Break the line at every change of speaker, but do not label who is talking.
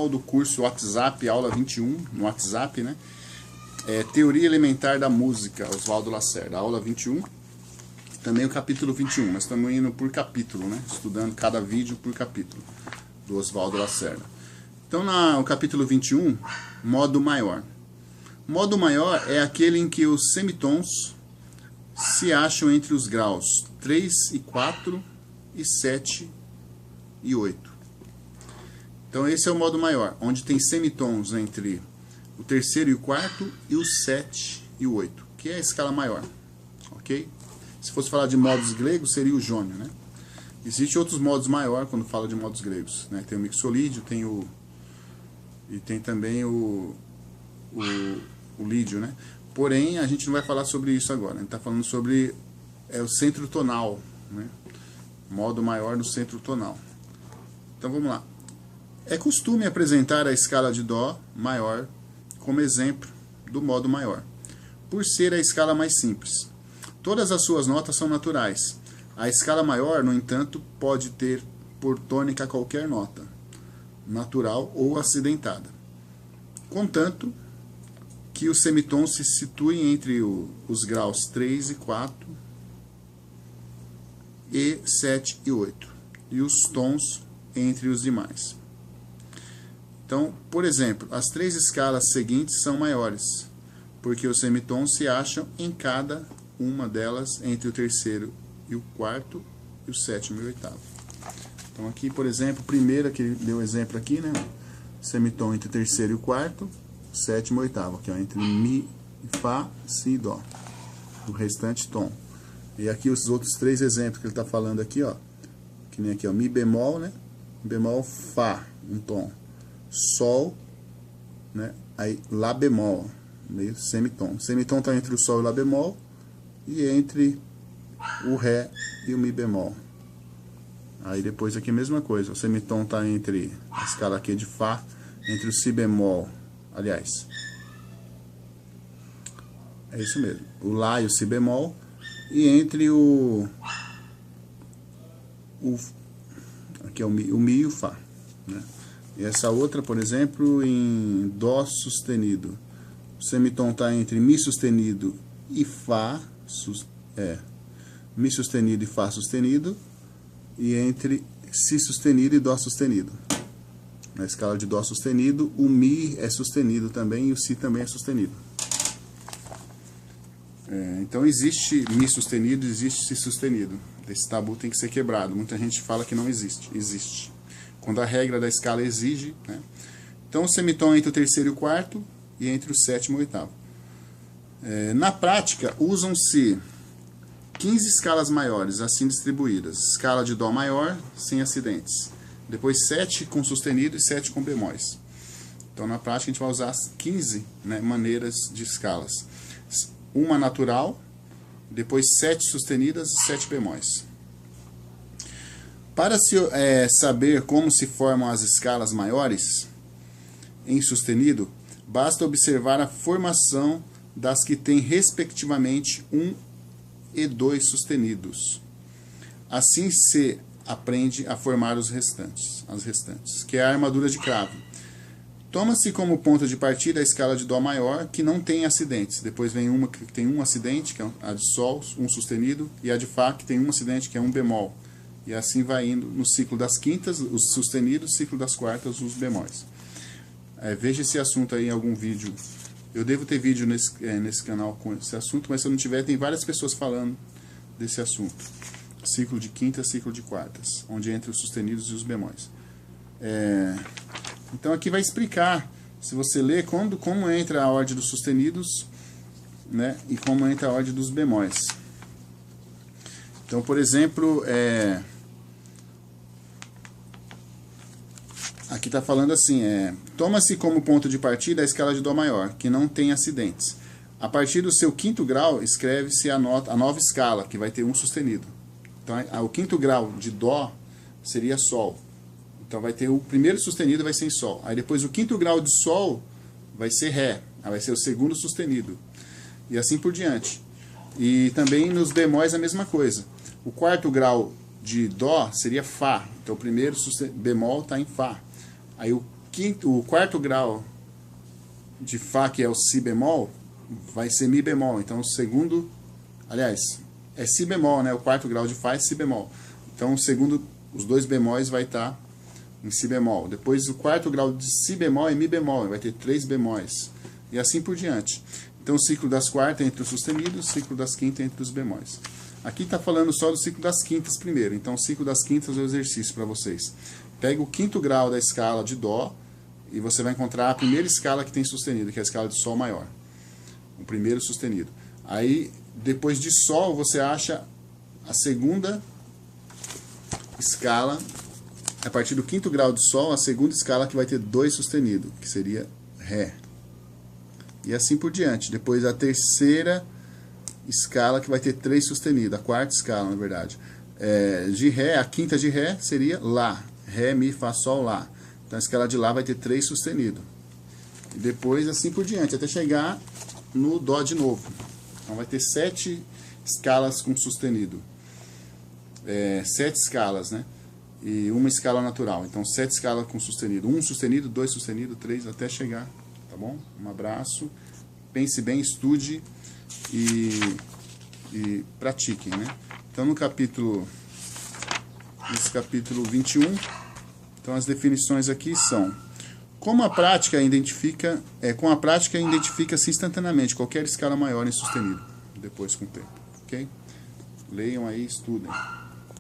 Do curso WhatsApp, aula 21, no WhatsApp, né? Teoria Elementar da Música, Oswaldo Lacerda, aula 21. Também o capítulo 21, nós estamos indo por capítulo, né? Estudando cada vídeo por capítulo, do Oswaldo Lacerda. Então, no capítulo 21, modo maior. Modo maior é aquele em que os semitons se acham entre os graus 3 e 4 e 7 e 8. Então esse é o modo maior, onde tem semitons entre o terceiro e o quarto e o 7 e o 8, que é a escala maior, ok? Se fosse falar de modos gregos, seria o jônio, né? Existem outros modos maior quando fala de modos gregos, né? Tem o mixolídio, e tem também o lídio, né? Porém, a gente não vai falar sobre isso agora, a gente está falando sobre o centro tonal, né? Modo maior do centro tonal. Então vamos lá. É costume apresentar a escala de Dó maior como exemplo do modo maior, por ser a escala mais simples. Todas as suas notas são naturais. A escala maior, no entanto, pode ter por tônica qualquer nota, natural ou acidentada, contanto que os semitons se situem entre os graus 3 e 4 e 7 e 8, e os tons entre os demais. Então, por exemplo, as três escalas seguintes são maiores, porque os semitons se acham em cada uma delas entre o terceiro e o quarto, e o sétimo e o oitavo. Então aqui, por exemplo, primeira que ele deu exemplo aqui, né? Semitom entre o terceiro e o quarto, sétimo e oitavo, aqui, ó, entre Mi, Fá, Si e Dó. O restante tom. E aqui os outros três exemplos que ele está falando aqui, ó, que nem aqui, ó, Mi bemol, né? Bemol, Fá, um tom. Sol, né? Aí Lá bemol, meio semitom. Semitom está entre o Sol e o Lá bemol, e entre o Ré e o Mi bemol. Aí depois aqui a mesma coisa, o semitom está entre a escala aqui de Fá, entre o Si bemol, aliás, é isso mesmo, o Lá e o Si bemol, e entre aqui é o Mi e o Fá, né? E essa outra, por exemplo, em Dó sustenido, o semitom está entre Mi sustenido e Fá, Mi sustenido e Fá sustenido, e entre Si sustenido e Dó sustenido. Na escala de Dó sustenido, o Mi é sustenido também e o Si também é sustenido. Então existe Mi sustenido, existe Si sustenido. Esse tabu tem que ser quebrado. Muita gente fala que não existe. Existe. Quando a regra da escala exige, né? Então o semitom entre o terceiro e o quarto e entre o sétimo e o oitavo. Na prática, usam-se 15 escalas maiores, assim distribuídas. Escala de Dó maior, sem acidentes. Depois 7 com sustenido e 7 com bemóis. Então na prática a gente vai usar as 15, né, maneiras de escalas. Uma natural, depois 7 sustenidas e 7 bemóis. Para saber como se formam as escalas maiores em sustenido, basta observar a formação das que têm respectivamente 1 e 2 sustenidos. Assim se aprende a formar as restantes, que é a armadura de cravo. Toma-se como ponto de partida a escala de Dó maior, que não tem acidentes. Depois vem uma que tem um acidente, que é a de Sol, um sustenido, e a de Fá, que tem um acidente, que é um bemol. E assim vai indo no ciclo das quintas, os sustenidos, ciclo das quartas, os bemóis. Veja esse assunto aí em algum vídeo. Eu devo ter vídeo nesse canal com esse assunto, mas se eu não tiver, tem várias pessoas falando desse assunto. Ciclo de quintas, ciclo de quartas, onde entra os sustenidos e os bemóis. Então aqui vai explicar, se você ler, como entra a ordem dos sustenidos, né, e como entra a ordem dos bemóis. Então, por exemplo, aqui está falando assim, toma-se como ponto de partida a escala de Dó maior, que não tem acidentes. A partir do seu quinto grau, escreve-se a nova escala, que vai ter um sustenido. Então, o quinto grau de Dó seria Sol. Então, vai ter o primeiro sustenido, vai ser em Sol. Aí, depois, o quinto grau de Sol vai ser Ré. Aí, vai ser o segundo sustenido. E assim por diante. E também nos bemóis a mesma coisa. O quarto grau de Dó seria Fá. Então o primeiro bemol está em Fá. Aí o o quarto grau de Fá, que é o Si bemol, vai ser Mi bemol. Então o segundo, aliás, é Si bemol, né? O quarto grau de Fá é Si bemol. Então o segundo, os dois bemóis vai estar em Si bemol. Depois o quarto grau de Si bemol é Mi bemol, vai ter 3 bemóis. E assim por diante. Então o ciclo das quartas entre os sustenidos, o ciclo das quintas entre os bemóis. Aqui está falando só do ciclo das quintas primeiro. Então o ciclo das quintas é o exercício para vocês. Pega o quinto grau da escala de Dó e você vai encontrar a primeira escala que tem sustenido, que é a escala de Sol maior. O primeiro sustenido. Aí, depois de Sol, você acha a segunda escala, a partir do quinto grau de Sol, a segunda escala que vai ter 2 sustenido, que seria Ré. E assim por diante. Depois a terceira escala que vai ter 3 sustenido, a quarta escala, na verdade. De Ré, a quinta de Ré seria Lá. Ré, Mi, Fá, Sol, Lá. Então a escala de Lá vai ter 3 sustenido. E depois assim por diante, até chegar no Dó de novo. Então vai ter 7 escalas com sustenido. 7 escalas, né? E uma escala natural. Então 7 escalas com sustenido. 1 sustenido, 2 sustenido, 3, até chegar. Tá bom? Um abraço. Pense bem, estude e pratiquem, né? Então nesse capítulo 21, então as definições aqui são: com a prática identifica-se instantaneamente qualquer escala maior em sustenido, depois com o tempo, ok? Leiam aí, estudem.